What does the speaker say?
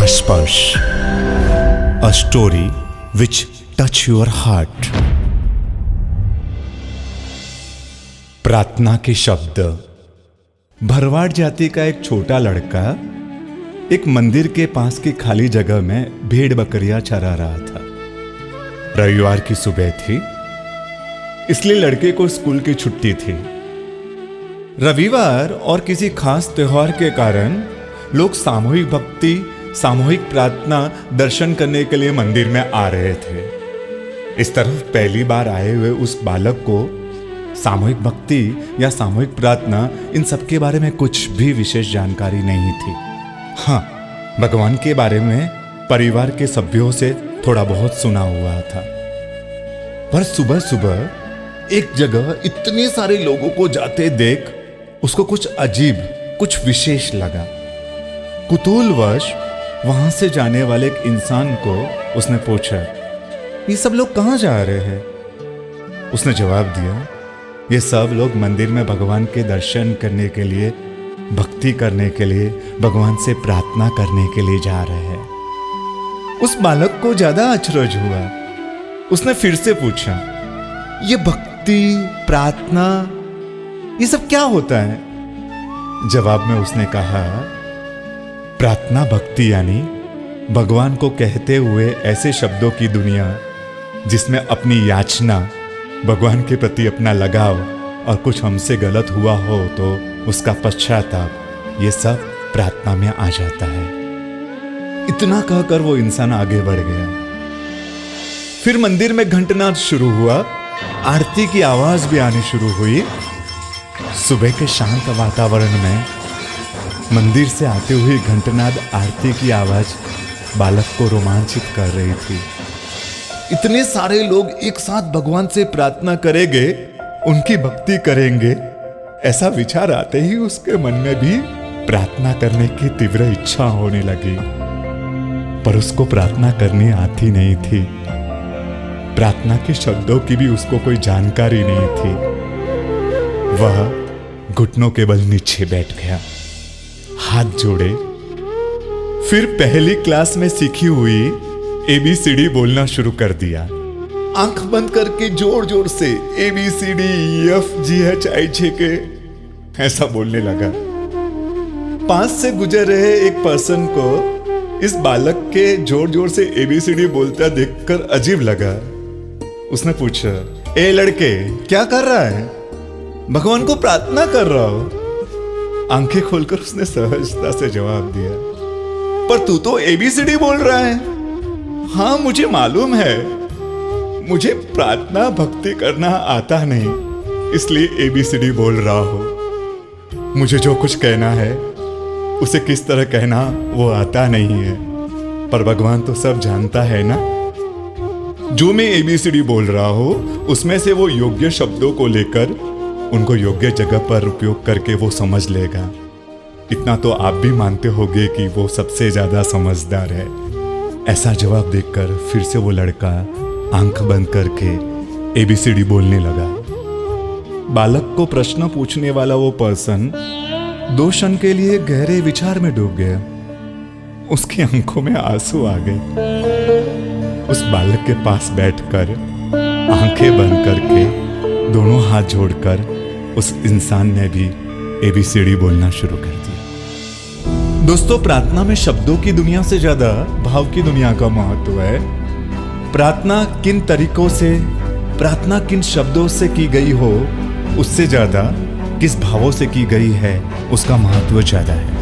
स्पर्श, a story which touch your heart. प्रार्थना के शब्द। भरवाड़ जाति का एक छोटा लड़का एक मंदिर के पास की खाली जगह में भेड़ बकरियां चरा रहा था। रविवार की सुबह थी, इसलिए लड़के को स्कूल की छुट्टी थी। रविवार और किसी खास त्योहार के कारण लोग सामूहिक भक्ति, सामूहिक प्रार्थना दर्शन करने के लिए मंदिर में आ रहे थे। इस तरफ पहली बार आए हुए उस बालक को सामूहिक भक्ति या सामूहिक प्रार्थना इन सब के बारे में कुछ भी विशेष जानकारी नहीं थी। हाँ, भगवान के बारे में परिवार के सभ्यों से थोड़ा बहुत सुना हुआ था। पर सुबह सुबह एक जगह इतने सारे लोगों को जाते देख उसको कुछ अजीब, कुछ विशेष लगा। कुतूहलवश वहां से जाने वाले एक इंसान को उसने पूछा, ये सब लोग कहां जा रहे हैं? उसने जवाब दिया, ये सब लोग मंदिर में भगवान के दर्शन करने के लिए, भक्ति करने के लिए, भगवान से प्रार्थना करने के लिए जा रहे हैं। उस बालक को ज्यादा अचरज हुआ। उसने फिर से पूछा, ये भक्ति, प्रार्थना, ये सब क्या होता है? जवाब में उसने कहा, प्रार्थना भक्ति यानी भगवान को कहते हुए ऐसे शब्दों की दुनिया जिसमें अपनी याचना, भगवान के प्रति अपना लगाव और कुछ हमसे गलत हुआ हो तो उसका पश्चाताप, ये सब प्रार्थना में आ जाता है। इतना कहकर वो इंसान आगे बढ़ गया। फिर मंदिर में घंटनाद शुरू हुआ, आरती की आवाज भी आनी शुरू हुई। सुबह के शांत वातावरण में मंदिर से आते हुए घंटनाद आरती की आवाज बालक को रोमांचित कर रही थी। इतने सारे लोग एक साथ भगवान से प्रार्थना करेंगे, उनकी भक्ति करेंगे, ऐसा विचार आते ही उसके मन में भी प्रार्थना करने की तीव्र इच्छा होने लगी। पर उसको प्रार्थना करनी आती नहीं थी। प्रार्थना के शब्दों की भी उसको कोई जानकारी नहीं थी। वह घुटनों के बल नीचे बैठ गया, हाथ जोड़े, फिर पहली क्लास में सीखी हुई ABCD बोलना शुरू कर दिया। आंख बंद करके जोर जोर से ABCD EFGHIJK ऐसा बोलने लगा। पास से गुजर रहे एक पर्सन को इस बालक के जोर जोर से ABCD बोलता देखकर अजीब लगा। उसने पूछा, ए लड़के, क्या कर रहा है? भगवान को प्रार्थना कर रहा हो। आंखें खोलकर उसने सहजता से जवाब दिया, पर तू तो ABCD बोल रहा है। हाँ, मुझे मालूम है, मुझे प्रार्थना भक्ति करना आता नहीं, इसलिए ABCD बोल रहा हूं। मुझे जो कुछ कहना है उसे किस तरह कहना वो आता नहीं है, पर भगवान तो सब जानता है ना। जो मैं ABCD बोल रहा हूं उसमें से वो योग्य शब्दों को लेकर उनको योग्य जगह पर उपयोग करके वो समझ लेगा। इतना तो आप भी मानते होंगे कि वो सबसे ज्यादा समझदार है। ऐसा जवाब देकर फिर से वो लड़का आंख बंद करके ABCD बोलने लगा। बालक को प्रश्न पूछने वाला वो पर्सन 2 क्षण के लिए गहरे विचार में डूब गया। उसकी आंखों में आंसू आ गए। उस बालक के पास बैठकर आंखें बंद करके दोनों हाथ जोड़कर उस इंसान ने भी ABCD बोलना शुरू कर दिया। दोस्तों, प्रार्थना में शब्दों की दुनिया से ज्यादा भाव की दुनिया का महत्व है। प्रार्थना किन तरीकों से, प्रार्थना किन शब्दों से की गई हो, उससे ज्यादा किस भावों से की गई है उसका महत्व ज्यादा है।